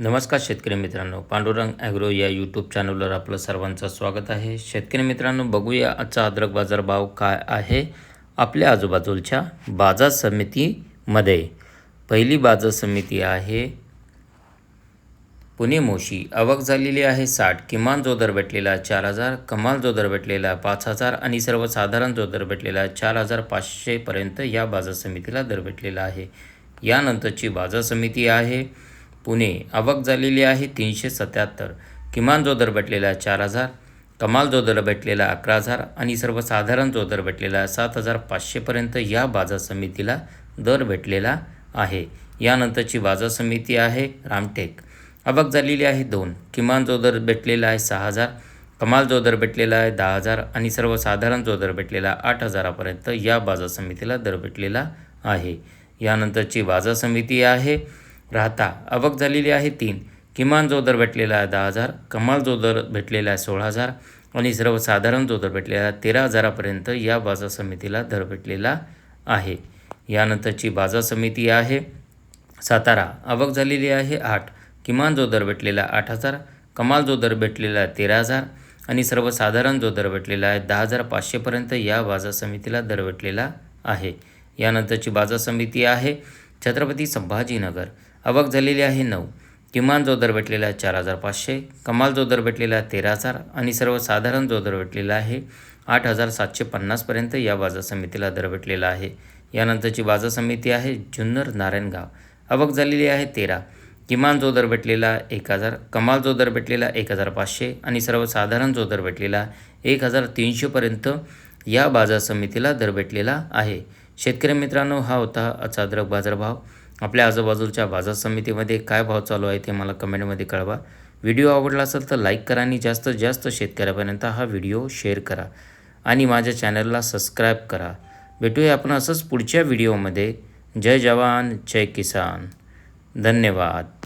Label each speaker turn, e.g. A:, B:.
A: नमस्कार शेतकरी मित्रांनो, पांडुरंग ॲग्रो या यूट्यूब चॅनलवर आपलं सर्वांचं स्वागत आहे. शेतकरी मित्रांनो, बघूया आजचा अद्रक बाजार भाव काय आहे आपल्या आजूबाजूच्या बाजार समितीमध्ये. पहिली बाजार समिती आहे पुणे मोशी. आवक झालेली आहे 60. किमान जो दर भेटलेला 4,000, कमाल जो दर भेटलेला 5,000 आणि सर्वसाधारण जो दर भेटलेला 4,500पर्यंत या बाजार समितीला दर भेटलेला आहे. यानंतरची बाजार समिती आहे पुणे. आवक झालेली आहे 377. किमान जो दर भेटलेला 4,000, कमाल जो दर भेटलेला 11,000 आणि सर्वसाधारण जो दर भेटलेला 7,500पर्यंत या बाजार समितीला दर भेटलेला आहे. यानंतरची बाजार समिती आहे रामटेक. आवक झालेली आहे 2. किमान जो दर भेटलेला आहे 6,000, कमाल जो दर भेटलेला आहे 10,000 आणि सर्वसाधारण जो दर भेटलेला 8,000पर्यंत या बाजार समितीला दर भेटलेला आहे. यानंतरची बाजार समिती आहे राहता. आवक झालेली आहे 3. किमान जो दर भेटलेला आहे 10,000, कमाल जो दर भेटलेला आहे 16,000 आणि सर्वसाधारण जो दर भेटलेला आहे 13,000पर्यंत या बाजार समितीला दर भेटलेला आहे. यानंतरची बाजार समिती आहे सातारा. आवक झालेली आहे 8. किमान जो दर भेटलेला 8,000, कमाल जो दर भेटलेला आहे 13,000 आणि सर्वसाधारण जो दर भेटलेला आहे 10,500पर्यंत या बाजार समितीला दर भेटलेला आहे. यानंतरची बाजार समिती आहे छत्रपती संभाजीनगर. आवक झालेली आहे 9. किमान जो दर भेटलेला आहे 4,500, कमाल जो दर भेटलेला आहे 13,000 आणि सर्वसाधारण जो दर भेटलेला आहे 8,750पर्यंत या बाजार समितीला दर भेटलेला आहे. यानंतरची बाजार समिती आहे जुन्नर नारायणगाव. आवक झालेली आहे 13. किमान जो दर भेटलेला 1,000, कमाल जो दर भेटलेला 1,500 आणि सर्वसाधारण जो दर भेटलेला 1,300पर्यंत या बाजार समितीला दर भेटलेला आहे. शेतकरी मित्रांनो, हा होता आजचा अद्रक बाजारभाव. आपल्या आजूबाजूच्या बाजार समितीमध्ये काय भाव चालू आहे ते मला कमेंटमध्ये कळवा. व्हिडिओ आवडला असेल तर लाईक करा आणि जास्तीत जास्त शेतकऱ्यापर्यंत हा व्हिडिओ शेअर करा आणि माझ्या चॅनलला सबस्क्राईब करा. भेटूया आपण असंच पुढच्या व्हिडिओमध्ये. जय जवान जय किसान. धन्यवाद.